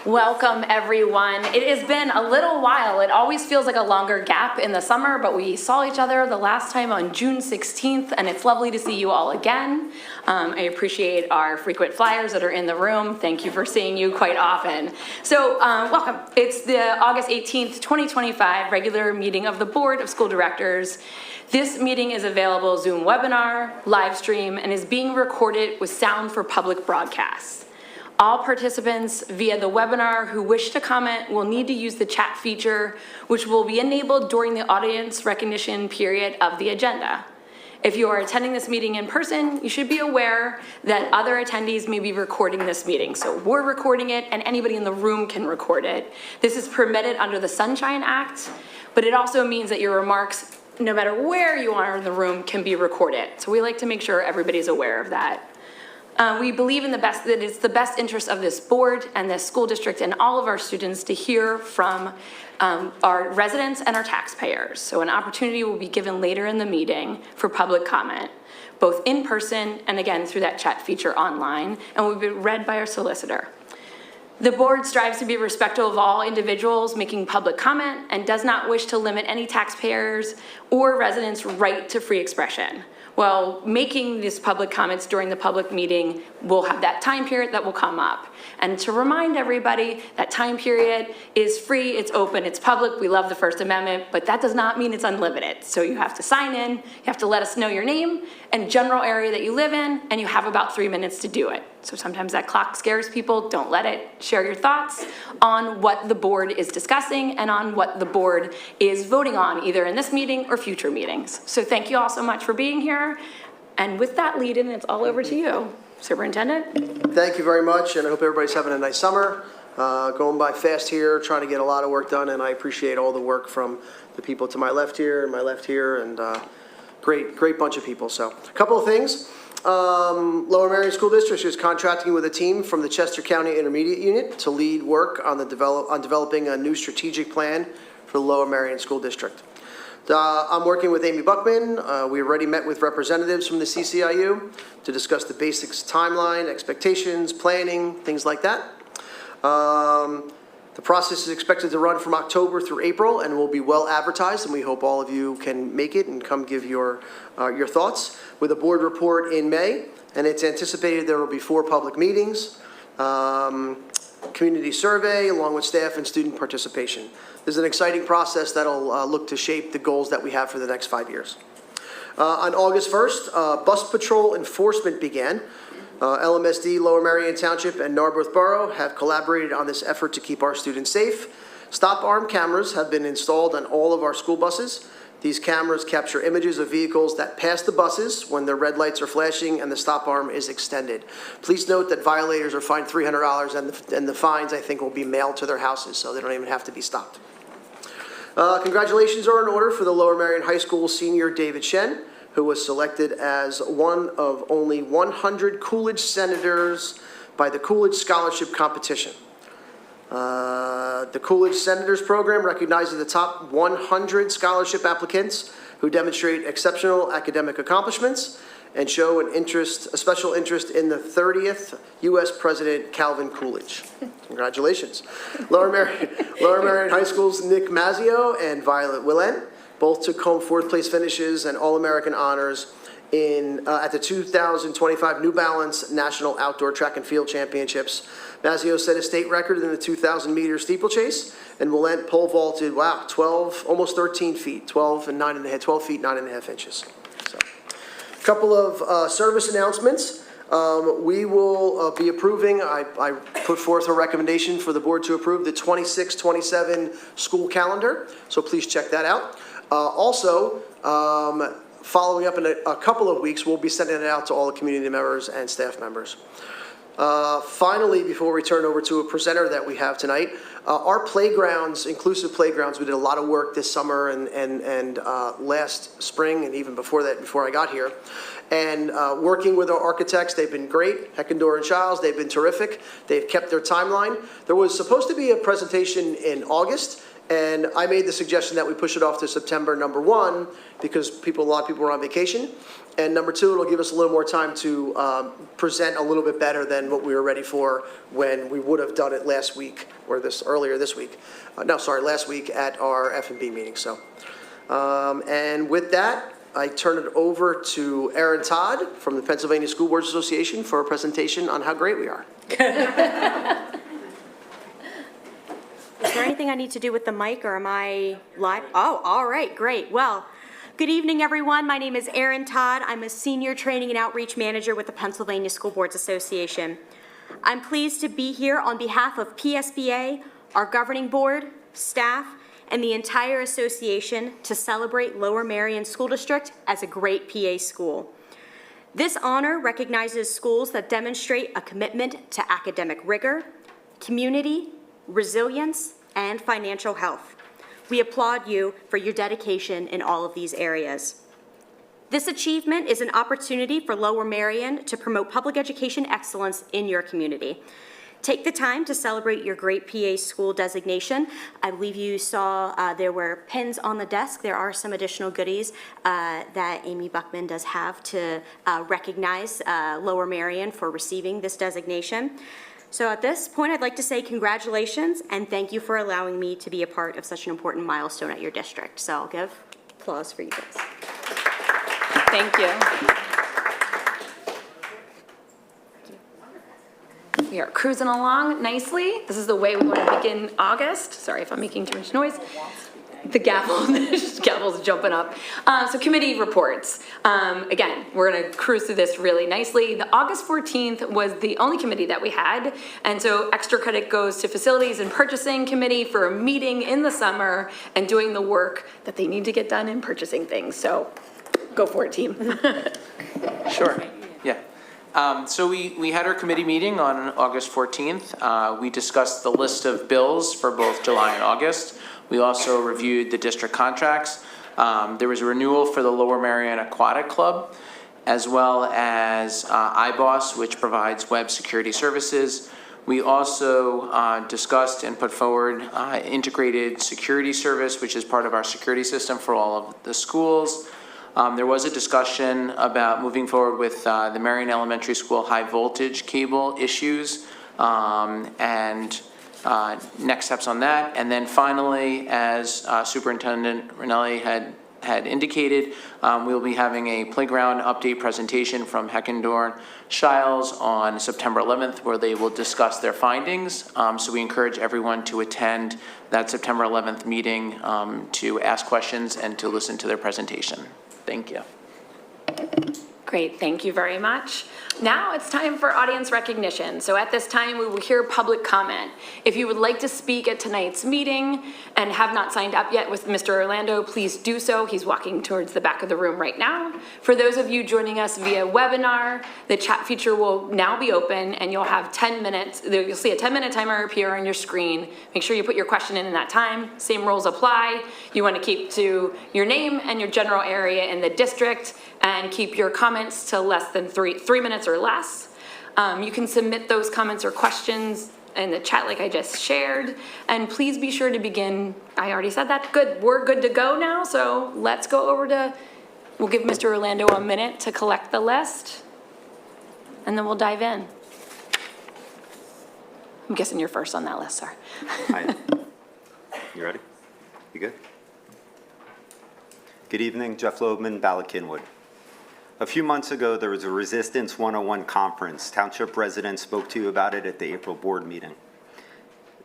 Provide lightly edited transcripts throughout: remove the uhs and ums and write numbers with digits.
Welcome, everyone. It has been a little while. It always feels like a longer gap in the summer, but we saw each other the last time on June 16th, and it's lovely to see you all again. I appreciate our frequent flyers that are in the room. Thank you for seeing you quite often. So, welcome. It's the August 18th, 2025 regular meeting of the Board of School Directors. This meeting is available Zoom webinar, live stream, and is being recorded with sound for public broadcast. All participants via the webinar who wish to comment will need to use the chat feature, which will be enabled during the audience recognition period of the agenda. If you are attending this meeting in person, you should be aware that other attendees may be recording this meeting. So we're recording it, and anybody in the room can record it. This is permitted under the Sunshine Act, but it also means that your remarks, no matter where you are in the room, can be recorded. So we like to make sure everybody's aware of that. We believe that it's the best interest of this board and this school district and all of our students to hear from our residents and our taxpayers. So an opportunity will be given later in the meeting for public comment, both in person and again through that chat feature online, and will be read by our solicitor. The board strives to be respectful of all individuals making public comment and does not wish to limit any taxpayers or residents' right to free expression. Well, making these public comments during the public meeting, we'll have that time period that will come up. And to remind everybody, that time period is free, it's open, it's public. We love the First Amendment, but that does not mean it's unlimited. So you have to sign in, you have to let us know your name and general area that you live in, and you have about 3 minutes to do it. So sometimes that clock scares people. Don't let it. Share your thoughts on what the board is discussing and on what the board is voting on, either in this meeting or future meetings. So thank you all so much for being here. And with that lead in, it's all over to you, Superintendent. Thank you very much, and I hope everybody's having a nice summer. Going by fast here, trying to get a lot of work done, and I appreciate all the work from the people to my left here and great bunch of people. So a couple of things. Lower Merion School District is contracting with a team from the Chester County Intermediate Unit to lead work on developing a new strategic plan for the Lower Merion School District. I'm working with Amy Buckman. We already met with representatives from the CCIU to discuss the basics, timeline, expectations, planning, things like that. The process is expected to run from October through April and will be well advertised, and we hope all of you can make it and come give your thoughts, with a board report in May, and it's anticipated there will be 4 public meetings, community survey, along with staff and student participation. This is an exciting process that'll look to shape the goals that we have for the next 5 years. On August 1st, bus patrol enforcement began. LMSD, Lower Merion Township, and Narberth Borough have collaborated on this effort to keep our students safe. Stop arm cameras have been installed on all of our school buses. These cameras capture images of vehicles that pass the buses when their red lights are flashing and the stop arm is extended. Please note that violators are fined $300 and the fines, I think, will be mailed to their houses, so they don't even have to be stopped. Congratulations are in order for the Lower Merion High School senior David Shen, who was selected as one of only 100 Coolidge Senators by the Coolidge Scholarship Competition. The Coolidge Senators program recognizes the top 100 scholarship applicants who demonstrate exceptional academic accomplishments and show a special interest in the 30th U.S. President Calvin Coolidge. Congratulations. Lower Merion High School's Nick Mazzio and Violet Willen both took home 4th place finishes and All-American honors at the 2025 New Balance National Outdoor Track and Field Championships. Mazzio set a state record in the 2,000-meter steeplechase, and Willen pole vaulted, almost 13 feet, 12 feet, 9.5 inches. So, a couple of service announcements. We will be approving, I put forth a recommendation for the board to approve the 26-27 school calendar, so please check that out. Also, following up in a couple of weeks, we'll be sending it out to all the community members and staff members. Finally, before we turn over to a presenter that we have tonight, our playgrounds, inclusive playgrounds, we did a lot of work this summer and last spring and even before that, before I got here. And working with our architects, they've been great. Heckendor and Childs, they've been terrific. They've kept their timeline. There was supposed to be a presentation in August. And I made the suggestion that we push it off to September, number one, because a lot of people were on vacation. And number two, it'll give us a little more time to present a little bit better than what we were ready for when we would have done it last week, or earlier this week. Last week at our F&B meeting, so. And with that, I turn it over to Erin Todd from the Pennsylvania School Boards Association for a presentation on how great we are. Is there anything I need to do with the mic, or am I live? Oh, all right, great. Well, good evening, everyone. My name is Erin Todd. I'm a Senior Training and Outreach Manager with the Pennsylvania School Boards Association. I'm pleased to be here on behalf of PSBA, our governing board, staff, and the entire association to celebrate Lower Merion School District as a great PA school. This honor recognizes schools that demonstrate a commitment to academic rigor, community, resilience, and financial health. We applaud you for your dedication in all of these areas. This achievement is an opportunity for Lower Merion to promote public education excellence in your community. Take the time to celebrate your great PA school designation. I believe you saw there were pins on the desk. There are some additional goodies that Amy Buckman does have to recognize Lower Merion for receiving this designation. So at this point, I'd like to say congratulations and thank you for allowing me to be a part of such an important milestone at your district. So I'll give applause for you guys. Thank you. We are cruising along nicely. This is the way we want to begin August. Sorry if I'm making too much noise. The gavel's jumping up. So committee reports. Again, we're going to cruise through this really nicely. The August 14th was the only committee that we had. And so extra credit goes to Facilities and Purchasing Committee for a meeting in the summer and doing the work that they need to get done in purchasing things. So go for it, team. Sure, yeah. So we had our committee meeting on August 14th. We discussed the list of bills for both July and August. We also reviewed the district contracts. There was a renewal for the Lower Merion Aquatic Club, as well as iBoss, which provides web security services. We also discussed and put forward integrated security service, which is part of our security system for all of the schools. There was a discussion about moving forward with the Merion Elementary School high voltage cable issues and next steps on that. And then finally, as Superintendent Ranelli had indicated, we'll be having a playground update presentation from Heckendorn Shiles on September 11th, where they will discuss their findings. So we encourage everyone to attend that September 11th meeting to ask questions and to listen to their presentation. Thank you. Great, thank you very much. Now it's time for audience recognition. So at this time, we will hear public comment. If you would like to speak at tonight's meeting and have not signed up yet with Mr. Orlando, please do so. He's walking towards the back of the room right now. For those of you joining us via webinar, the chat feature will now be open and you'll have 10 minutes. You'll see a 10-minute timer appear on your screen. Make sure you put your question in that time. Same rules apply. You want to keep to your name and your general area in the district and keep your comments to less than three minutes or less. You can submit those comments or questions in the chat like I just shared. And please be sure to begin, I already said that, good, we're good to go now. So let's go over to, we'll give Mr. Orlando a minute to collect the list and then we'll dive in. I'm guessing you're first on that list, sir. Hi. You ready? You good? Good evening, Jeff Loebman, Ballot Kinwood. A few months ago, there was a Resistance 101 conference. Township residents spoke to you about it at the April board meeting.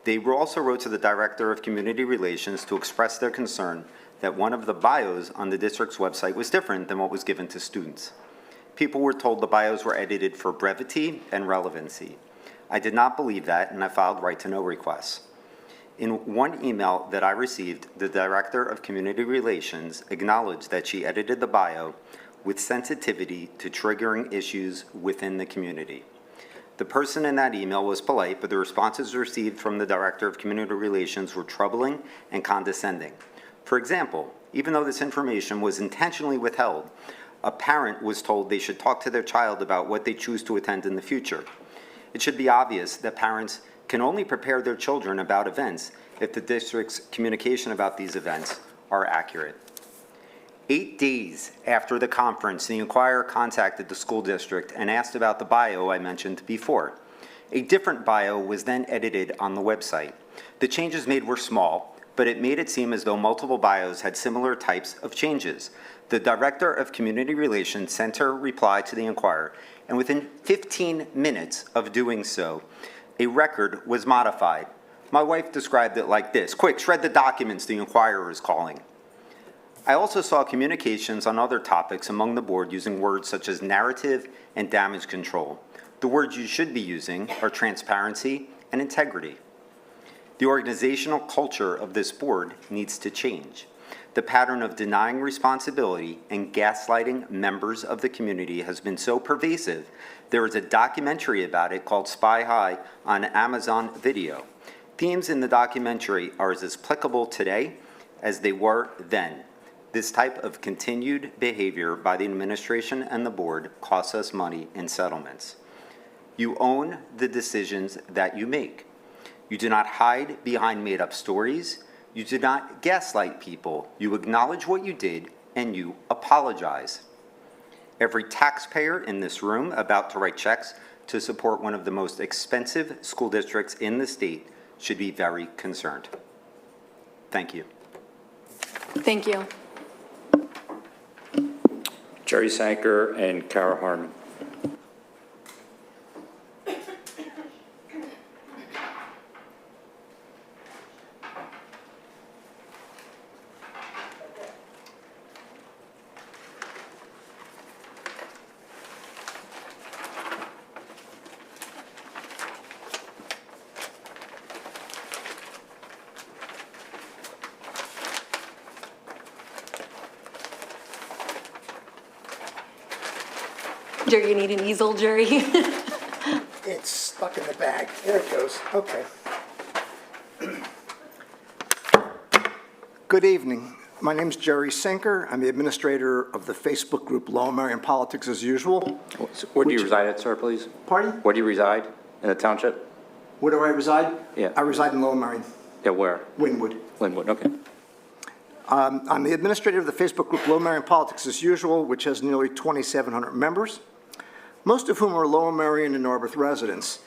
They also wrote to the Director of Community Relations to express their concern that one of the bios on the district's website was different than what was given to students. People were told the bios were edited for brevity and relevancy. I did not believe that, and I filed right-to-know requests. In one email that I received, the Director of Community Relations acknowledged that she edited the bio with sensitivity to triggering issues within the community. The person in that email was polite, but the responses received from the Director of Community Relations were troubling and condescending. For example, even though this information was intentionally withheld, a parent was told they should talk to their child about what they choose to attend in the future. It should be obvious that parents can only prepare their children about events if the district's communication about these events are accurate. 8 days after the conference, the Inquirer contacted the school district and asked about the bio I mentioned before. A different bio was then edited on the website. The changes made were small, but it made it seem as though multiple bios had similar types of changes. The Director of Community Relations sent her reply to the Inquirer, and within 15 minutes of doing so, a record was modified. My wife described it like this: "Quick, shred the documents, the Inquirer is calling." I also saw communications on other topics among the board using words such as narrative and damage control. The words you should be using are transparency and integrity. The organizational culture of this board needs to change. The pattern of denying responsibility and gaslighting members of the community has been so pervasive, there is a documentary about it called Spy High on Amazon Video. Themes in the documentary are as applicable today as they were then. This type of continued behavior by the administration and the board costs us money in settlements. You own the decisions that you make. You do not hide behind made-up stories. You do not gaslight people. You acknowledge what you did, and you apologize. Every taxpayer in this room about to write checks to support one of the most expensive school districts in the state should be very concerned. Thank you. Thank you. Jerry Sanker and Kara Harmon. Jerry, you need an easel, Jerry? It's stuck in the bag. There it goes. Okay. Good evening. My name is Jerry Sinker. I'm the administrator of the Facebook group Lower Merion Politics as Usual. Where do you reside at, sir, please? Pardon? Where do you reside? In the township? Where do I reside? Yeah. I reside in Lower Merion, Yeah, where? Wynwood. Linwood, okay. I'm the administrator of the Facebook group Lower Merion Politics as Usual, which has nearly 2,700 members, most of whom are Lower Merion and Narberth residents.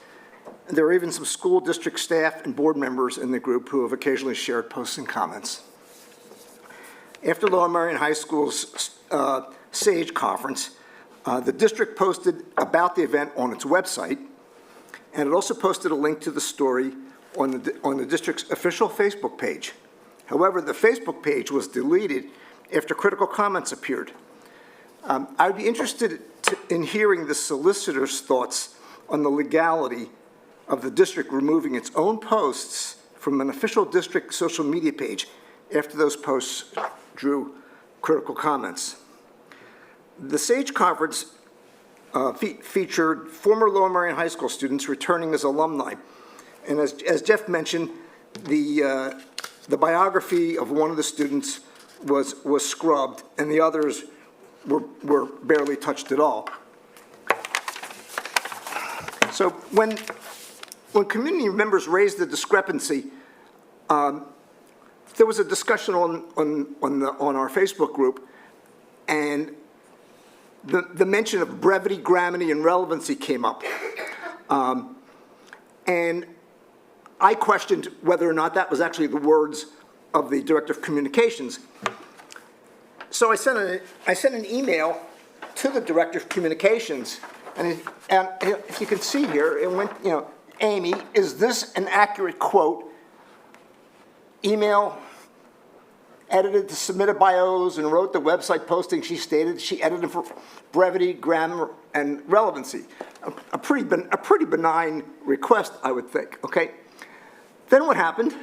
There are even some school district staff and board members in the group who have occasionally shared posts and comments. After Lower Merion High School's SAGE conference, the district posted about the event on its website, and it also posted a link to the story on the district's official Facebook page. However, the Facebook page was deleted after critical comments appeared. I would be interested in hearing the solicitor's thoughts on the legality of the district removing its own posts from an official district social media page after those posts drew critical comments. The SAGE conference featured former Lower Merion High School students returning as alumni. And as Jeff mentioned, the biography of one of the students was scrubbed, and the others were barely touched at all. So when community members raised the discrepancy, there was a discussion on our Facebook group, and the mention of brevity, gravity, and relevancy came up. And I questioned whether or not that was actually the words of the Director of Communications. So I sent an email to the Director of Communications, and if you can see here, it went, Amy, is this an accurate quote? Email edited the submitted bios and wrote the website posting she stated. She edited for brevity, grammar, and relevancy. A pretty benign request, I would think, okay? Then what happened?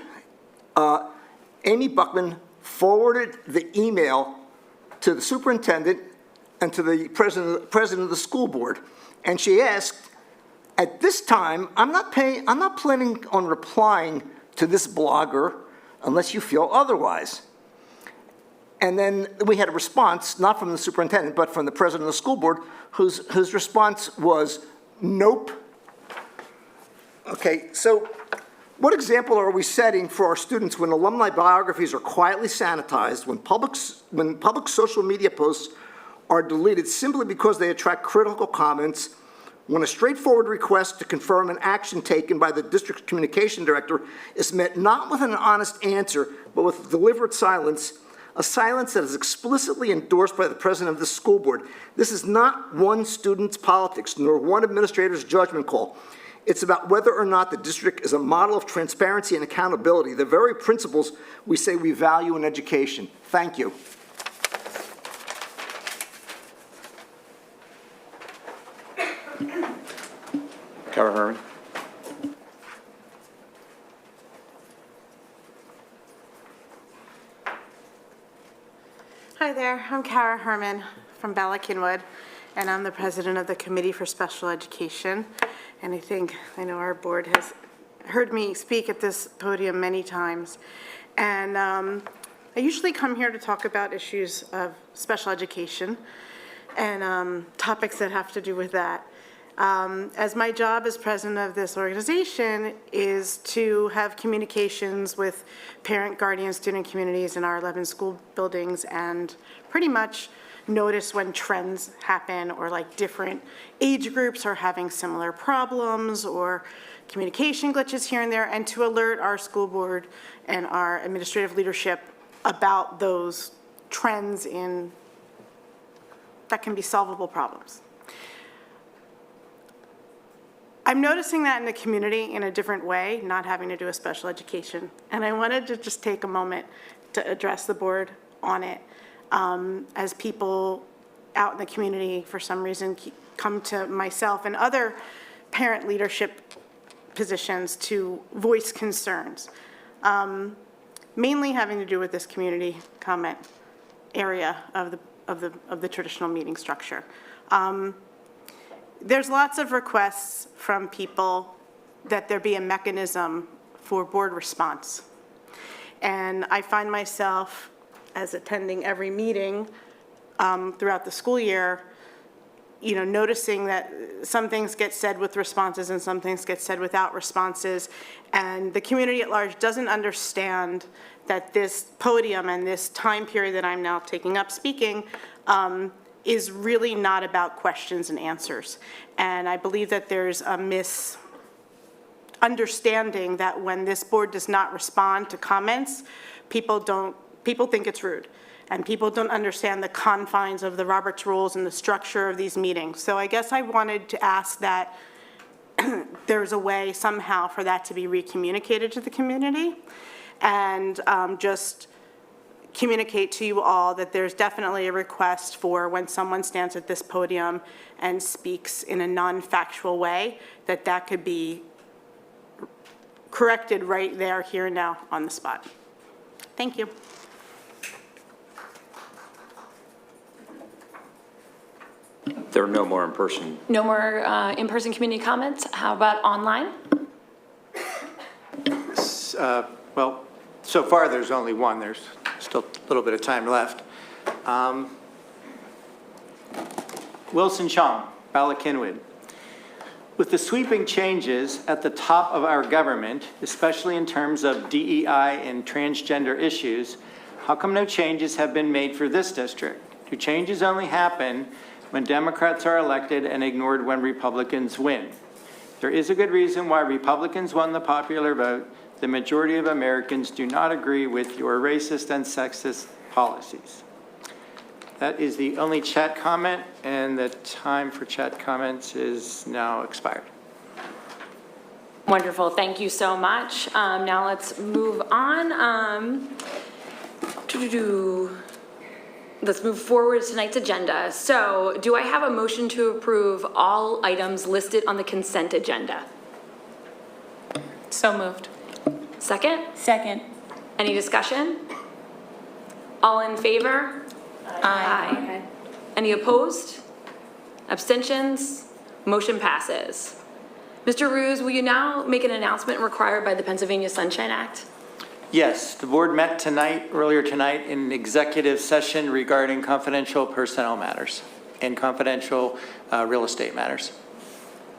Amy Buckman forwarded the email to the superintendent and to the president of the school board, and she asked, at this time, I'm not planning on replying to this blogger unless you feel otherwise. And then we had a response, not from the superintendent, but from the president of the school board, whose response was, nope. Okay, so What example are we setting for our students when alumni biographies are quietly sanitized, when public social media posts are deleted simply because they attract critical comments, when a straightforward request to confirm an action taken by the district communication director is met not with an honest answer, but with deliberate silence, a silence that is explicitly endorsed by the president of the school board? This is not one student's politics, nor one administrator's judgment call. It's about whether or not the district is a model of transparency and accountability, the very principles we say we value in education. Thank you. Kara Herman. Hi there, I'm Kara Herman from Bala Cynwyd, and I'm the president of the Committee for Special Education. And I know our board has heard me speak at this podium many times. And I usually come here to talk about issues of special education and topics that have to do with that. As my job as president of this organization is to have communications with parent, guardian, student communities in our 11 school buildings and pretty much notice when trends happen or like different age groups are having similar problems or communication glitches here and there, and to alert our school board and our administrative leadership about those trends that can be solvable problems. I'm noticing that in the community in a different way, not having to do with special education. And I wanted to just take a moment to address the board on it. As people out in the community, for some reason, come to myself and other parent leadership positions to voice concerns, mainly having to do with this community comment area of the traditional meeting structure. There's lots of requests from people that there be a mechanism for board response. And I find myself, as attending every meeting throughout the school year, noticing that some things get said with responses and some things get said without responses. And the community at large doesn't understand that this podium and this time period that I'm now taking up speaking is really not about questions and answers. And I believe that there's a misunderstanding that when this board does not respond to comments, people think it's rude. And people don't understand the confines of the Roberts Rules and the structure of these meetings. So I guess I wanted to ask that there's a way somehow for that to be recommunicated to the community, and just communicate to you all that there's definitely a request for when someone stands at this podium and speaks in a non-factual way, that could be corrected right there, here and now, on the spot. Thank you. There are no more in-person. No more in-person community comments. How about online? Well, so far there's only one. There's still a little bit of time left. Wilson Chong, Bala Cynwyd. With the sweeping changes at the top of our government, especially in terms of DEI and transgender issues, how come no changes have been made for this district? Do changes only happen when Democrats are elected and ignored when Republicans win? There is a good reason why Republicans won the popular vote. The majority of Americans do not agree with your racist and sexist policies. That is the only chat comment, and the time for chat comments is now expired. Wonderful, thank you so much. Now let's move on. Let's move forward to tonight's agenda. So do I have a motion to approve all items listed on the consent agenda? So moved. Second? Second. Any discussion? All in favor? Aye. Any opposed? Abstentions? Motion passes. Mr. Ruse, will you now make an announcement required by the Pennsylvania Sunshine Act? Yes, the board met earlier tonight in an executive session regarding confidential personnel matters and confidential real estate matters.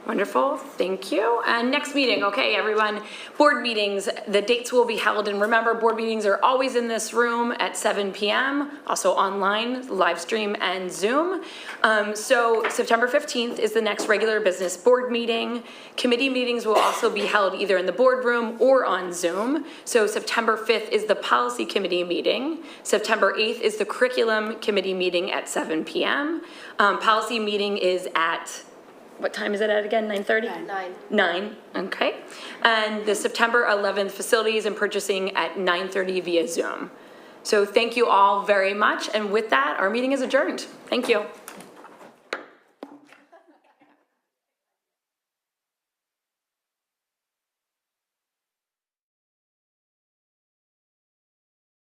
Wonderful, thank you. And next meeting, okay, everyone, board meetings, the dates will be held, and remember, board meetings are always in this room at 7 p.m., also online, live stream and Zoom. So September 15th is the next regular business board meeting. Committee meetings will also be held either in the boardroom or on Zoom. So September 5th is the policy committee meeting. September 8th is the curriculum committee meeting at 7 p.m. Policy meeting is at, what time is it at again, 9:30? 9, okay. And the September 11th, facilities and purchasing at 9:30 via Zoom. So thank you all very much, and with that, our meeting is adjourned. Thank you.